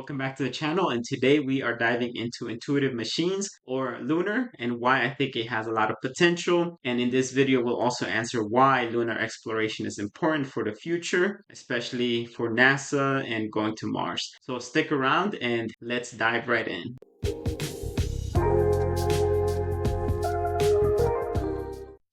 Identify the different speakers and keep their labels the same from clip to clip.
Speaker 1: Welcome back to the channel, and today we are diving into intuitive machines or lunar and why I think it has a lot of potential. And in this video, we'll also answer why lunar exploration is important for the future, especially for NASA and going to Mars. So stick around and let's dive right in.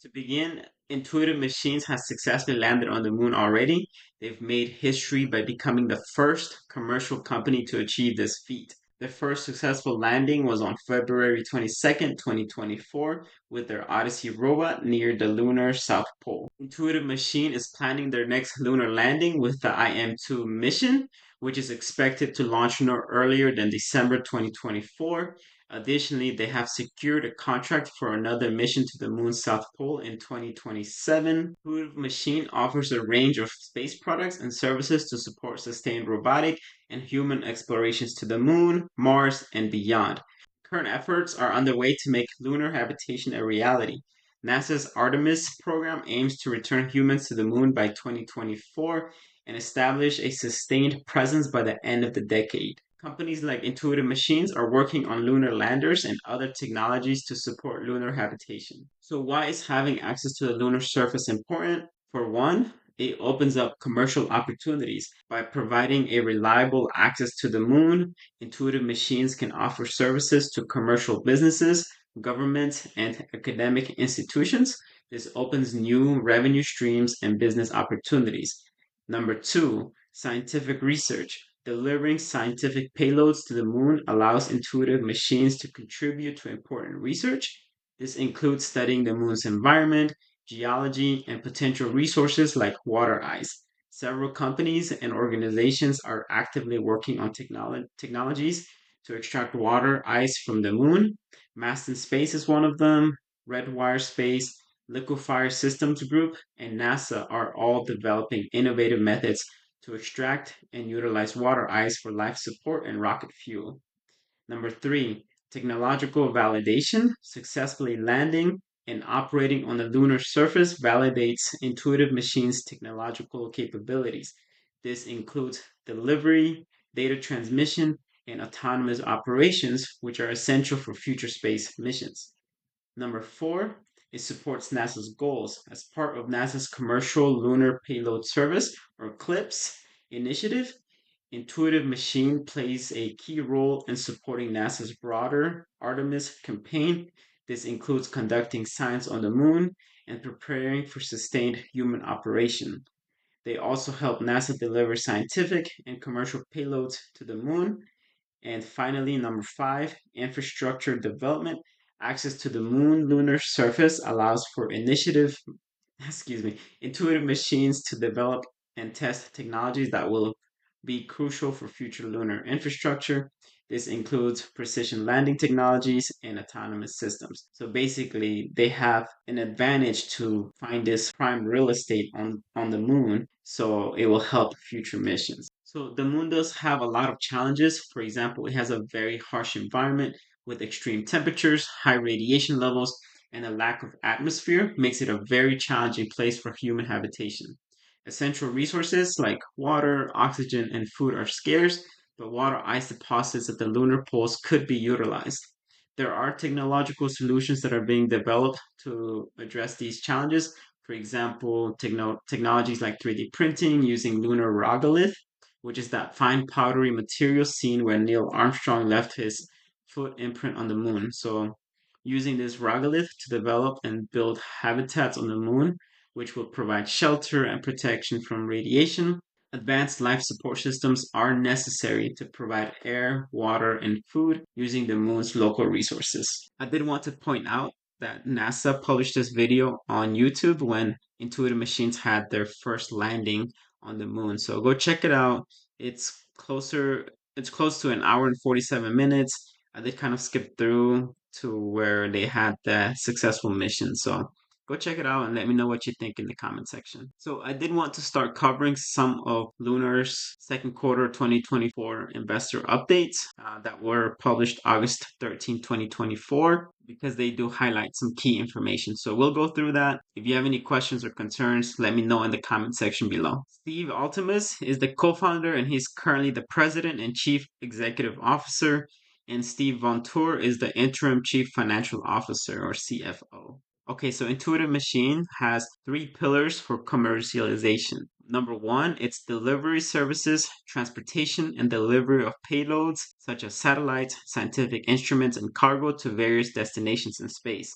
Speaker 1: To begin, Intuitive Machines has successfully landed on the moon already. They've made history by becoming the first commercial company to achieve this feat. Their first successful landing was on February 22nd, 2024, with their Odyssey robot near the lunar South Pole. Intuitive Machine is planning their next lunar landing with the IM-2 mission, which is expected to launch no earlier than December 2024. Additionally, they have secured a contract for another mission to the moon's south pole in 2027. Intuitive Machine offers a range of space products and services to support sustained robotic and human explorations to the moon, Mars, and beyond. Current efforts are underway to make lunar habitation a reality. NASA's Artemis program aims to return humans to the moon by 2024 and establish a sustained presence by the end of the decade. Companies like Intuitive Machines are working on lunar landers and other technologies to support lunar habitation. So, why is having access to the lunar surface important? For one, it opens up commercial opportunities. By providing a reliable access to the moon, Intuitive Machines can offer services to commercial businesses, governments, and academic institutions. This opens new revenue streams and business opportunities. Number two, scientific research. Delivering scientific payloads to the moon allows Intuitive Machines to contribute to important research. This includes studying the moon's environment, geology, and potential resources like water ice. Several companies and organizations are actively working on technologies to extract water ice from the moon. Masten Space is one of them, Redwire Space, Liquefier Systems Group, and NASA are all developing innovative methods to extract and utilize water ice for life support and rocket fuel. Number three, technological validation. Successfully landing and operating on the lunar surface validates Intuitive Machines' technological capabilities. This includes delivery, data transmission, and autonomous operations, which are essential for future space missions. Number four, it supports NASA's goals. As part of NASA's Commercial Lunar Payload Service, or CLPS, initiative, Intuitive Machine plays a key role in supporting NASA's broader Artemis campaign. This includes conducting science on the moon and preparing for sustained human operation. They also help NASA deliver scientific and commercial payloads to the moon. And finally, number five, infrastructure development. Access to the moon lunar surface allows for intuitive machines to develop and test technologies that will be crucial for future lunar infrastructure. This includes precision landing technologies and autonomous systems. So basically, they have an advantage to find this prime real estate on the moon, so it will help future missions. So the moon does have a lot of challenges. For example, it has a very harsh environment with extreme temperatures, high radiation levels, and a lack of atmosphere makes it a very challenging place for human habitation. Essential resources like water, oxygen, and food are scarce, but water ice deposits at the lunar poles could be utilized. There are technological solutions that are being developed to address these challenges. For example, technologies like 3D printing using lunar regolith, which is that fine powdery material seen when Neil Armstrong left his foot imprint on the moon. So, using this regolith to develop and build habitats on the moon, which will provide shelter and protection from radiation. Advanced life support systems are necessary to provide air, water, and food using the moon's local resources. I did want to point out that NASA published this video on YouTube when Intuitive Machines had their first landing on the moon. So go check it out. It's close to an hour and 47 minutes. I did kind of skip through to where they had the successful mission. So Go check it out and let me know what you think in the comment section. So I did want to start covering some of Lunar's second quarter 2024 investor updates that were published August 13, 2024, because they do highlight some key information. So we'll go through that. If you have any questions or concerns, let me know in the comment section below. Steve Altemus is the co-founder and he's currently the president and chief executive officer. And Steve Von Tour is the interim chief financial officer or CFO. Okay, so Intuitive Machine has three pillars for commercialization. Number one, it's delivery services, transportation, and delivery of payloads such as satellites, scientific instruments, and cargo to various destinations in space.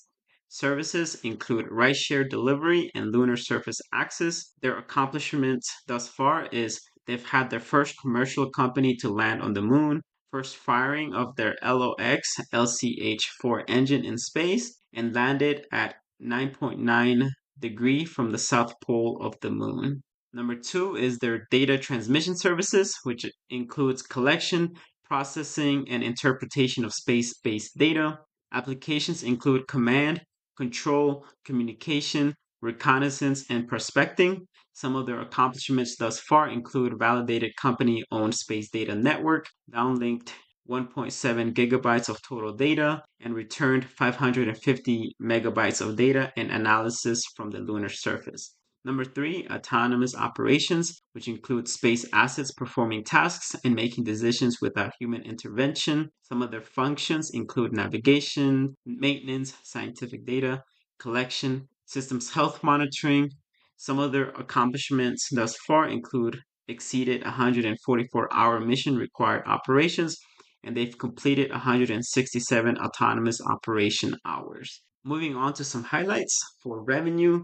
Speaker 1: Services include rideshare delivery and lunar surface access. Their accomplishments thus far is they've had their first commercial company to land on the moon, first firing of their LOX LCH-4 engine in space, and landed at 9.9 degree from the south pole of the moon. Number two is their data transmission services, which includes collection, processing, and interpretation of space-based data. Applications include command, control, communication, reconnaissance, and prospecting. Some of their accomplishments thus far include validated company-owned space data network, downlinked 1.7 gigabytes of total data, and returned 550 megabytes of data and analysis from the lunar surface. Number three, autonomous operations, which include space assets performing tasks and making decisions without human intervention. Some of their functions include navigation, maintenance, scientific data, collection, systems health monitoring. Some of their accomplishments thus far include exceeded 144-hour mission required operations, and they've completed 167 autonomous operation hours. Moving on to some highlights for revenue.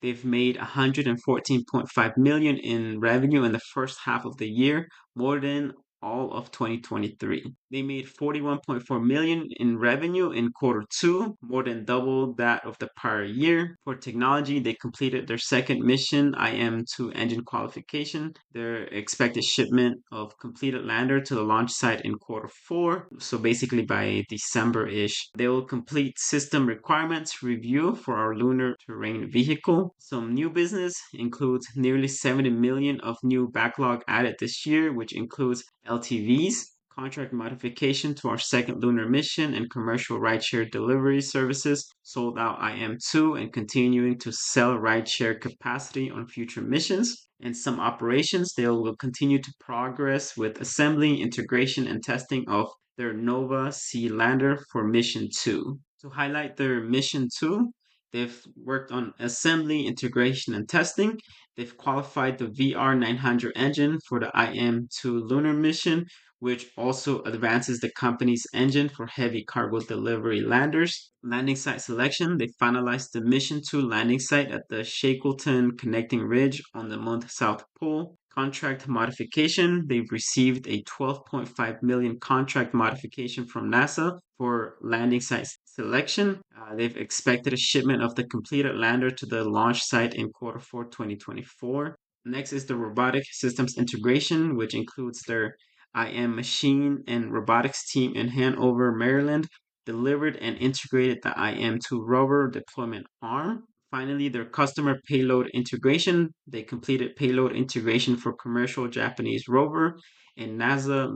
Speaker 1: They've made 114.5 million in revenue in the first half of the year, more than all of 2023. They made 41.4 million in revenue in quarter two, more than double that of the prior year. For technology, they completed their second mission, IM-2 engine qualification. Their expected shipment of completed lander to the launch site in quarter four, so basically by December-ish. They will complete system requirements review for our lunar terrain vehicle. Some new business includes nearly 70 million of new backlog added this year, which includes LTVs, contract modification to our second lunar mission, and commercial rideshare delivery services, sold out IM-2 and continuing to sell rideshare capacity on future missions. And some operations, they will continue to progress with assembly, integration, and testing of their Nova C lander for mission 2. To highlight their mission 2, they've worked on assembly, integration, and testing. They've qualified the VR900 engine for the IM-2 lunar mission, which also advances the company's engine for heavy cargo delivery landers. Landing site selection, they finalized the mission 2 landing site at the Shackleton Connecting Ridge on the moon's south pole. Contract modification, they've received a 12.5 million contract modification from NASA for landing site selection. They've expected a shipment of the completed lander to the launch site in quarter 4 2024. Next is the robotic systems integration, which includes their IM machine and robotics team in Hanover, Maryland, delivered and integrated the IM-2 rover deployment arm. Finally, their customer payload integration. They completed payload integration for commercial Japanese rover and NASA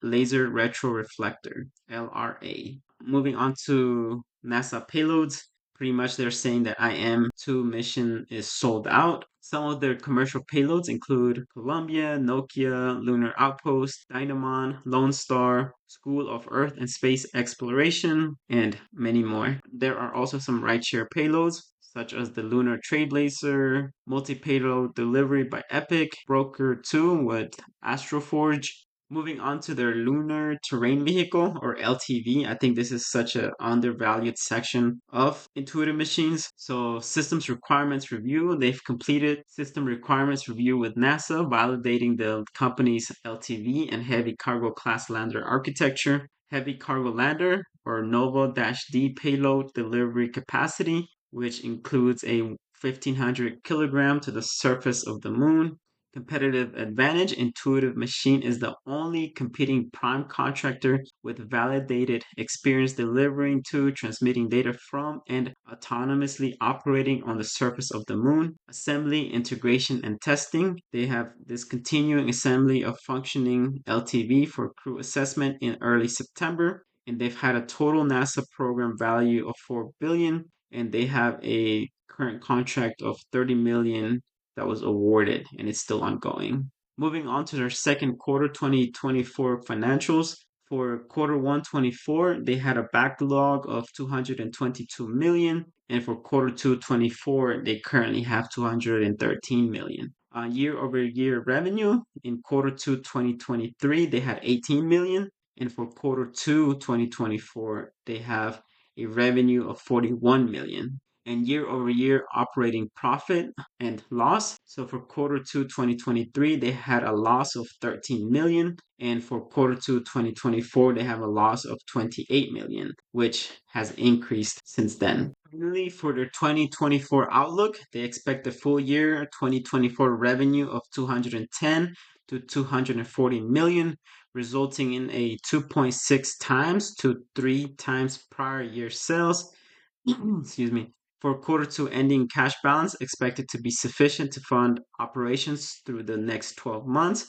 Speaker 1: Laser Retroreflector, LRA. Moving on to NASA payloads. Pretty much they're saying that IM-2 mission is sold out. Some of their commercial payloads include Columbia, Nokia, Lunar Outpost, Dynamon, Lone Star, School of Earth and Space Exploration, and many more. There are also some rideshare payloads, such as the Lunar Trailblazer, multi-payload delivery by Epic, Broker 2 with Astroforge. Moving on to their lunar terrain vehicle or LTV, I think this is such an undervalued section of Intuitive Machines. So systems requirements review, they've completed system requirements review with NASA, validating the company's LTV and heavy cargo class lander architecture. Heavy cargo lander or Nova-D payload delivery capacity, which includes a 1500 kilogram to the surface of the moon, Competitive advantage: Intuitive Machine is the only competing prime contractor with validated experience delivering to, transmitting data from, and autonomously operating on the surface of the moon. Assembly, integration, and testing. They have this continuing assembly of functioning LTV for crew assessment in early September, and they've had a total NASA program value of $4 billion, and they have a current contract of $30 million that was awarded, and it's still ongoing. Moving on to their second quarter 2024 financials. For quarter 1 24, they had a backlog of 222 million, and for quarter 2 24, they currently have 213 million. Year over year revenue in quarter 2 2023, they had 18 million, and for quarter 2 2024, they have a revenue of 41 million. And year over year operating profit and loss. So for quarter 2 2023, they had a loss of 13 million, and for quarter 2 2024, they have a loss of 28 million, which has increased since then. Finally, for their 2024 outlook, they expect the full year 2024 revenue of 210 to 240 million, resulting in a 2.6 times to 3 times prior year sales. Excuse me. For quarter 2 ending cash balance expected to be sufficient to fund operations through the next 12 months.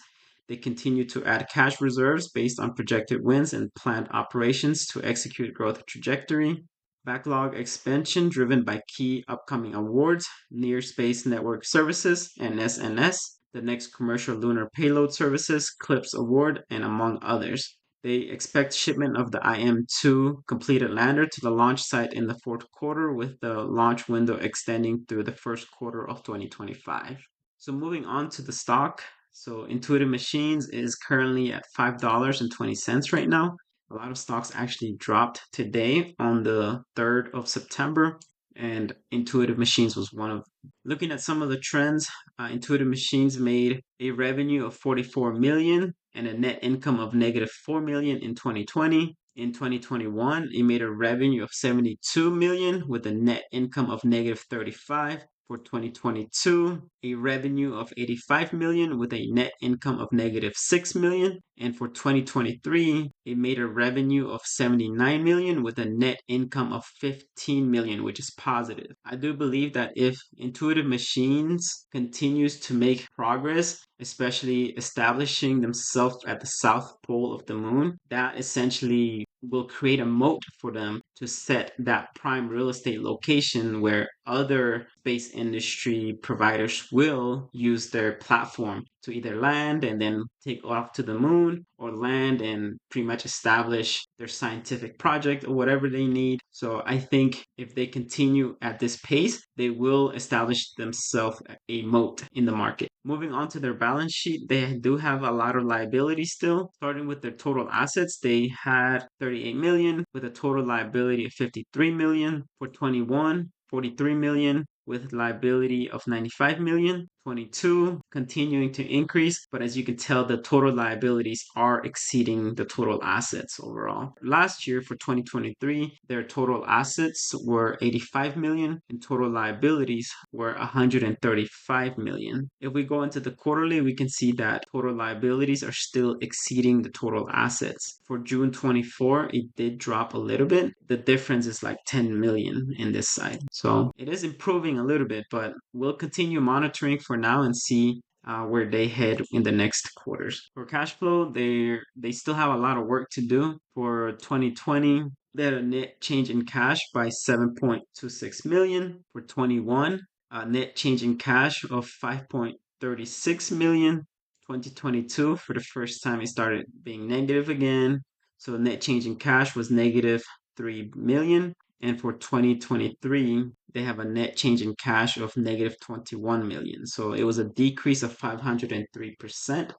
Speaker 1: They continue to add cash reserves based on projected wins and planned operations to execute growth trajectory. Backlog expansion driven by key upcoming awards, Near Space Network Services, NSNS, the next Commercial Lunar Payload Services, CLPS Award, and among others. They expect shipment of the IM-2 completed lander to the launch site in the fourth quarter, with the launch window extending through the first quarter of 2025. So moving on to the stock. So Intuitive Machines is currently at $5.20 right now. A lot of stocks actually dropped today on the 3rd of September, and Intuitive Machines was one of them. Looking at some of the trends, Intuitive Machines made a revenue of 44 million and a net income of negative 4 million in 2020. In 2021, it made a revenue of 72 million with a net income of negative 35. For 2022, a revenue of 85 million with a net income of negative 6 million. And for 2023, it made a revenue of 79 million with a net income of 15 million, which is positive. I do believe that if Intuitive Machines continues to make progress, especially establishing themselves at the south pole of the moon, that essentially will create a moat for them to set that prime real estate location where other space industry providers will use their platform to either land and then take off to the moon, or land and pretty much establish their scientific project or whatever they need. So I think if they continue at this pace, they will establish themselves a moat in the market. Moving on to their balance sheet, they do have a lot of liabilities still. Starting with their total assets, they had 38 million with a total liability of 53 million. For 21, 43 million with liability of 95 million. 22 continuing to increase, but as you can tell, the total liabilities are exceeding the total assets overall. Last year for 2023, their total assets were 85 million and total liabilities were 135 million. If we go into the quarterly, we can see that total liabilities are still exceeding the total assets. For June 24, it did drop a little bit. The difference is like 10 million in this side. So it is improving a little bit, but we'll continue monitoring for now and see where they head in the next quarters. For cash flow, they still have a lot of work to do. For 2020, they had a net change in cash by 7.26 million. For 21, a net change in cash of 5.36 million. 2022, for the first time, it started being negative again. So net change in cash was negative 3 million. And for 2023, they have a net change in cash of negative 21 million. So it was a decrease of 503%.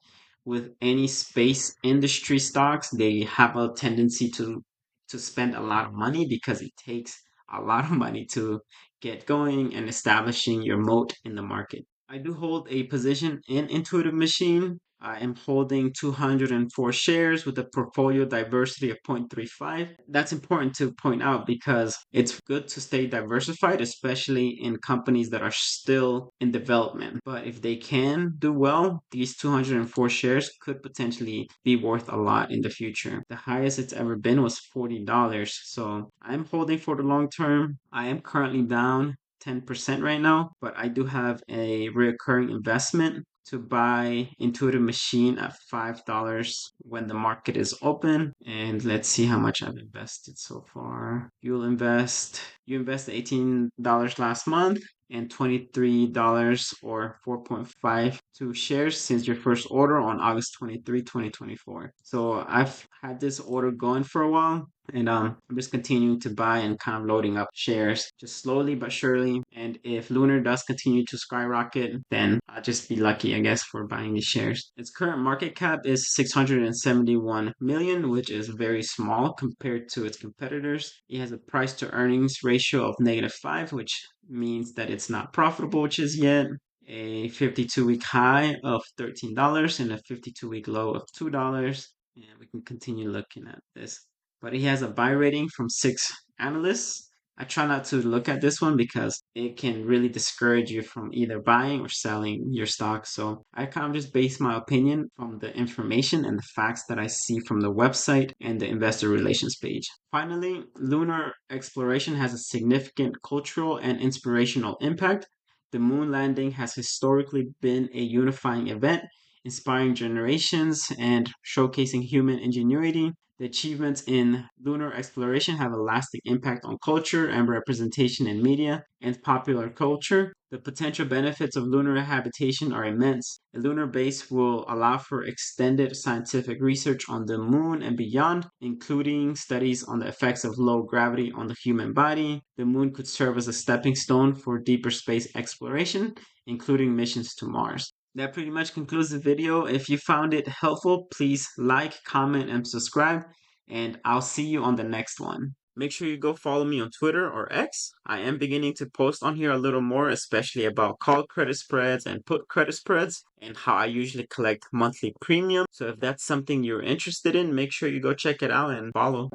Speaker 1: With any space industry stocks, they have a tendency to spend a lot of money because it takes a lot of money to get going and establishing your moat in the market. I do hold a position in Intuitive Machine. I am holding 204 shares with a portfolio diversity of 0.35. That's important to point out because it's good to stay diversified, especially in companies that are still in development. But if they can do well, these 204 shares could potentially be worth a lot in the future. The highest it's ever been was $40. So I'm holding for the long term. I am currently down 10% right now, but I do have a recurring investment to buy Intuitive Machine at $5 when the market is open. And let's see how much I've invested so far. You invested $18 last month and $23 or 4.52 shares since your first order on August 23, 2024. So I've had this order going for a while, and I'm just continuing to buy and kind of loading up shares just slowly but surely. And if Lunar does continue to skyrocket, then I'll just be lucky, I guess, for buying these shares. Its current market cap is 671 million, which is very small compared to its competitors. It has a price to earnings ratio of -5, which means that it's not profitable just yet. A 52-week high of $13 and a 52-week low of $2. And we can continue looking at this. But he has a buy rating from 6 analysts. I try not to look at this one because it can really discourage you from either buying or selling your stock. So I kind of just base my opinion from the information and the facts that I see from the website and the investor relations page. Finally, lunar exploration has a significant cultural and inspirational impact. The moon landing has historically been a unifying event, inspiring generations and showcasing human ingenuity. The achievements in lunar exploration have a lasting impact on culture and representation in media and popular culture. The potential benefits of lunar habitation are immense. A lunar base will allow for extended scientific research on the moon and beyond, including studies on the effects of low gravity on the human body. The moon could serve as a stepping stone for deeper space exploration, including missions to Mars. That pretty much concludes the video. If you found it helpful, please like, comment, and subscribe, and I'll see you on the next one. Make sure you go follow me on Twitter or X. I am beginning to post on here a little more, especially about call credit spreads and put credit spreads and how I usually collect monthly premium. So if that's something you're interested in, make sure you go check it out and follow.